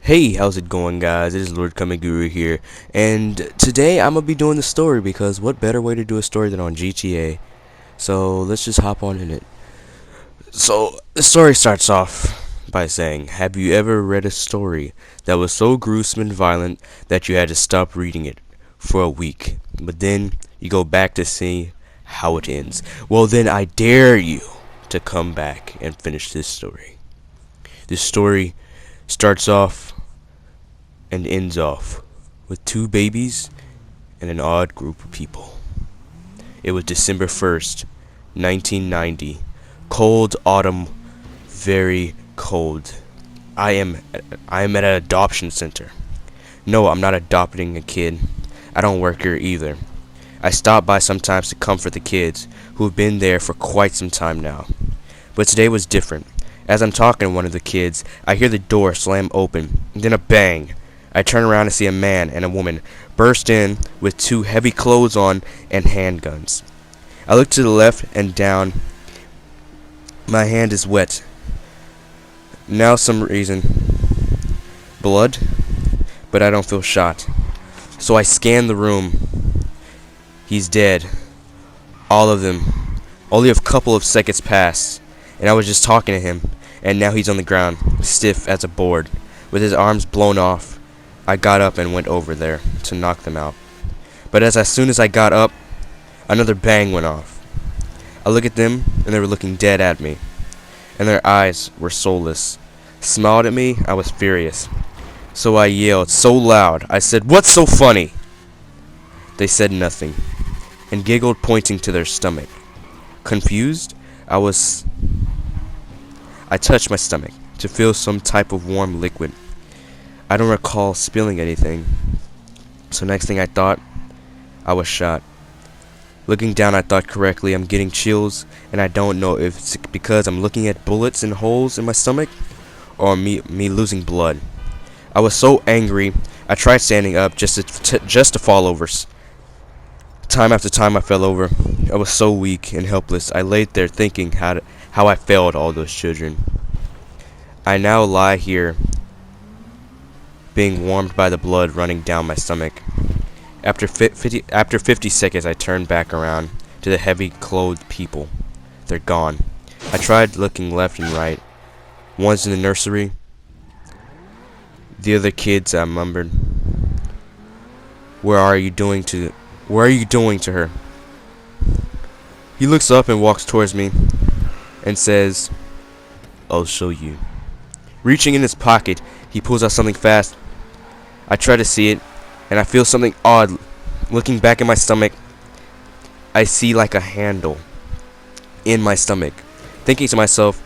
Hey, how's it going, guys? It is LordKamiGuru here, and today I'm gonna be doing the story because what better way to do a story than on GTA? So let's just hop on in it. So the story starts off by saying, have you ever read a story that was so gruesome and violent that you had to stop reading it for a week, but then you go back to see how it ends? Well, then I dare you to come back and finish this story. This story starts off and ends off with two babies and an odd group of people. It was December 1st, 1990. Cold autumn, very cold. I am at an adoption center. No, I'm not adopting a kid. I don't work here either. I stop by sometimes to comfort the kids who have been there for quite some time now. But today was different. As I'm talking to one of the kids, I hear the door slam open, and then a bang. I turn around to see a man and a woman burst in with two heavy clothes on and handguns. I look to the left and down. My hand is wet. Now some reason. Blood, but I don't feel shot. So I scan the room. He's dead. All of them. Only a couple of seconds passed, and I was just talking to him, and now he's on the ground, stiff as a board, with his arms blown off. I got up and went over there to knock them out. But as soon as I got up, another bang went off. I look at them, and they were looking dead at me, and their eyes were soulless. Smiled at me. I was furious. So I yelled so loud, I said, "What's so funny?" They said nothing, and giggled, pointing to their stomach. Confused, I touched my stomach to feel some type of warm liquid. I don't recall spilling anything. So next thing I thought, I was shot. Looking down, I thought correctly. I'm getting chills, and I don't know if it's because I'm looking at bullets and holes in my stomach, or me losing blood. I was so angry, I tried standing up just to fall over. Time after time I fell over. I was so weak and helpless. I laid there thinking how I failed all those children. I now lie here, being warmed by the blood running down my stomach. After 50 seconds, I turned back around to the heavy clothed people. They're gone. I tried looking left and right. One's in the nursery. The other kids, I mumbled. What are you doing to her? He looks up and walks towards me and says, "I'll show you." Reaching in his pocket, he pulls out something fast. I try to see it, and I feel something odd. Looking back in my stomach, I see like a handle in my stomach. Thinking to myself,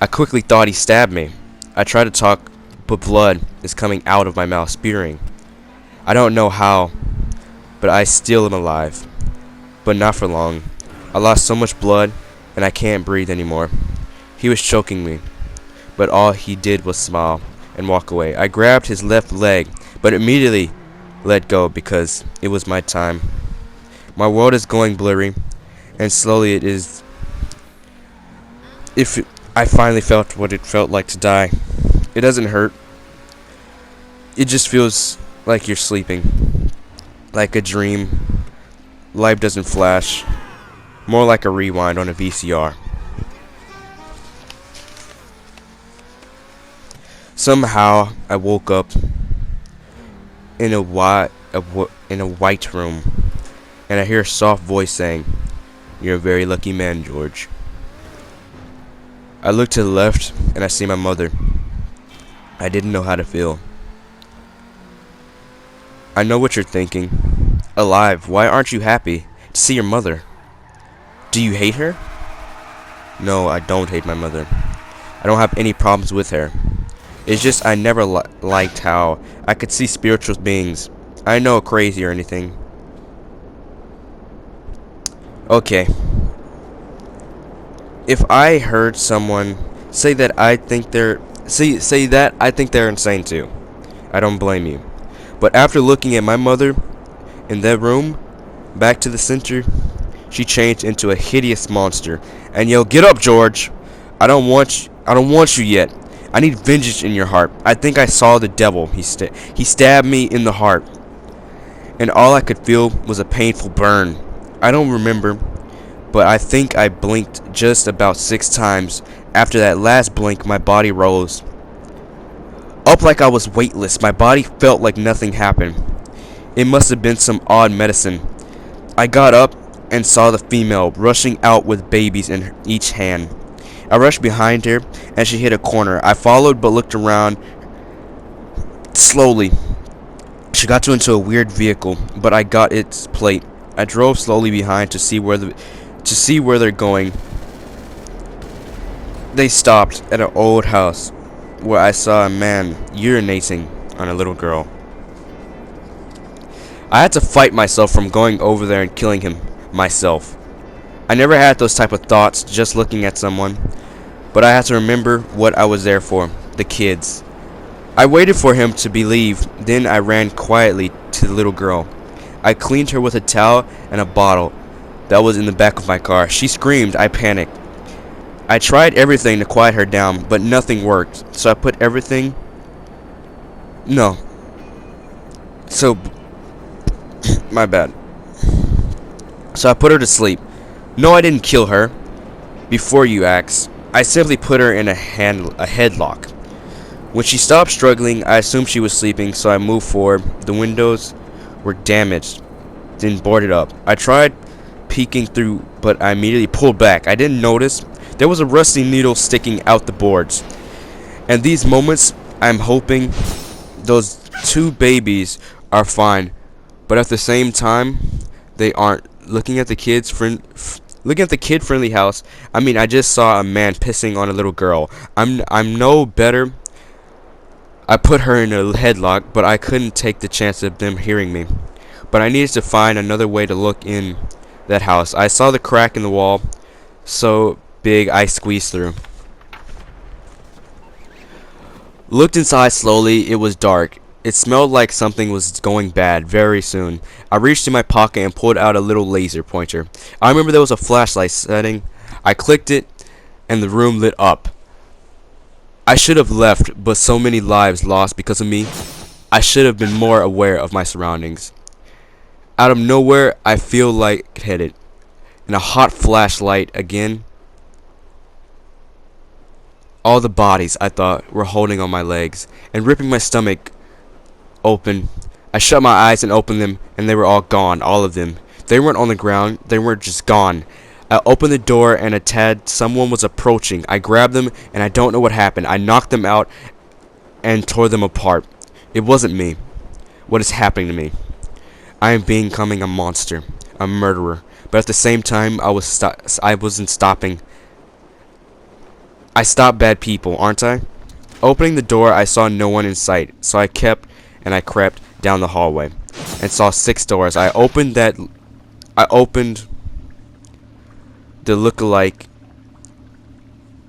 I quickly thought he stabbed me. I try to talk, but blood is coming out of my mouth, spewing. I don't know how, but I still am alive. But not for long. I lost so much blood, and I can't breathe anymore. He was choking me, but all he did was smile and walk away. I grabbed his left leg, but immediately let go because it was my time. My world is going blurry, and slowly it is. I finally felt what it felt like to die. It doesn't hurt. It just feels like you're sleeping, like a dream. Life doesn't flash, more like a rewind on a VCR. Somehow I woke up in a white room, and I hear a soft voice saying, "You're a very lucky man, George." I look to the left, and I see my mother. I didn't know how to feel. I know what you're thinking. Alive, why aren't you happy to see your mother? Do you hate her? No, I don't hate my mother. I don't have any problems with her. It's just I never liked how I could see spiritual beings. I know crazy or anything. Okay. If I heard someone say that I think they're insane too, I don't blame you. But after looking at my mother in that room, back to the center, she changed into a hideous monster and yelled, "Get up, George! I don't want you yet. I need vengeance in your heart. I think I saw the devil. He stabbed me in the heart, and all I could feel was a painful burn. I don't remember, but I think I blinked just about 6 times. After that last blink, my body rose up like I was weightless. My body felt like nothing happened. It must have been some odd medicine. I got up and saw the female rushing out with babies in each hand. I rushed behind her, and she hit a corner. I followed but looked around slowly. She got into a weird vehicle, but I got its plate. I drove slowly behind to see where they're going. They stopped at an old house where I saw a man urinating on a little girl. I had to fight myself from going over there and killing him myself. I never had those type of thoughts just looking at someone, but I had to remember what I was there for, the kids. I waited for him to believe, then I ran quietly to the little girl. I cleaned her with a towel and a bottle that was in the back of my car. She screamed. I panicked. I tried everything to quiet her down, but nothing worked. So I put everything... No. So... My bad. So I put her to sleep. No, I didn't kill her. Before you ask, I simply put her in a headlock. When she stopped struggling, I assumed she was sleeping, so I moved forward. The windows were damaged, then boarded up. I tried peeking through, but I immediately pulled back. I didn't notice there was a rusty needle sticking out the boards. And these moments, I'm hoping those 2 babies are fine, but at the same time, they aren't. Looking at the kid-friendly house, I mean, I just saw a man pissing on a little girl. I'm no better. I put her in a headlock, but I couldn't take the chance of them hearing me. But I needed to find another way to look in that house. I saw the crack in the wall, so big I squeezed through. Looked inside slowly. It was dark. It smelled like something was going bad very soon. I reached in my pocket and pulled out a little laser pointer. I remember there was a flashlight setting. I clicked it, and the room lit up. I should have left, but so many lives lost because of me. I should have been more aware of my surroundings. Out of nowhere, I feel lightheaded, and a hot flashlight again. All the bodies, I thought, were holding on my legs and ripping my stomach open. I shut my eyes and opened them, and they were all gone, all of them. They weren't on the ground, they were just gone. I opened the door, and someone was approaching. I grabbed them, and I don't know what happened. I knocked them out and tore them apart. It wasn't me. What is happening to me? I am becoming a monster, a murderer. But at the same time, I wasn't stopping. I stopped bad people, aren't I? Opening the door, I saw no one in sight, so I crept down the hallway and saw 6 doors. I opened the look-alike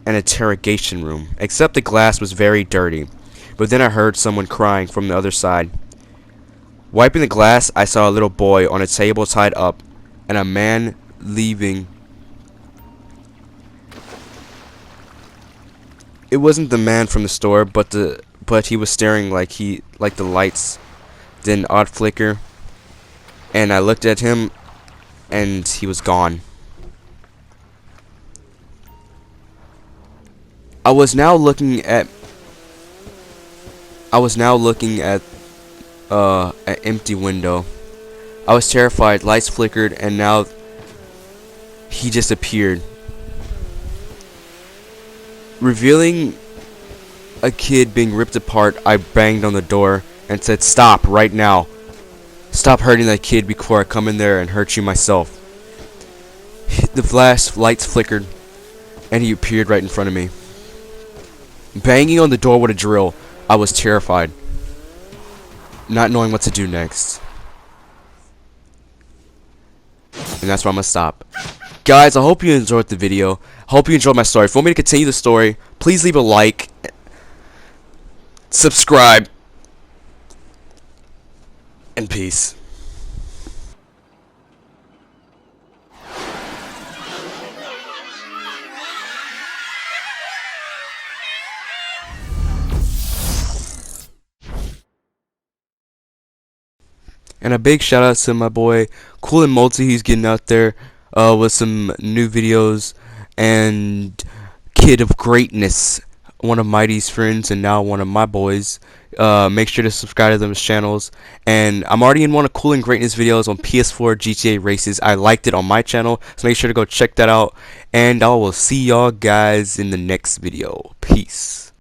an interrogation room, except the glass was very dirty. But then I heard someone crying from the other side. Wiping the glass, I saw a little boy on a table tied up, and a man leaving. It wasn't the man from the store, but he was staring like the lights did an odd flicker, and I looked at him, and he was gone. I was now looking at an empty window. I was terrified. Lights flickered, and now he just appeared, revealing a kid being ripped apart. I banged on the door and said, "Stop right now. Stop hurting that kid before I come in there and hurt you myself." The lights flickered, and he appeared right in front of me. Banging on the door with a drill, I was terrified, not knowing what to do next. And that's where I'm gonna stop. Guys, I hope you enjoyed the video. Hope you enjoyed my story. If you want me to continue the story, please leave a like, subscribe, and peace. And a big shout out to my boy Cool and Multi. He's getting out there with some new videos. And Kid of Greatness, one of Mighty's friends and now one of my boys. Make sure to subscribe to those channels. And I'm already in one of Cool and Greatness videos on PS4 GTA races. I liked it on my channel, so make sure to go check that out. And I will see y'all guys in the next video. Peace.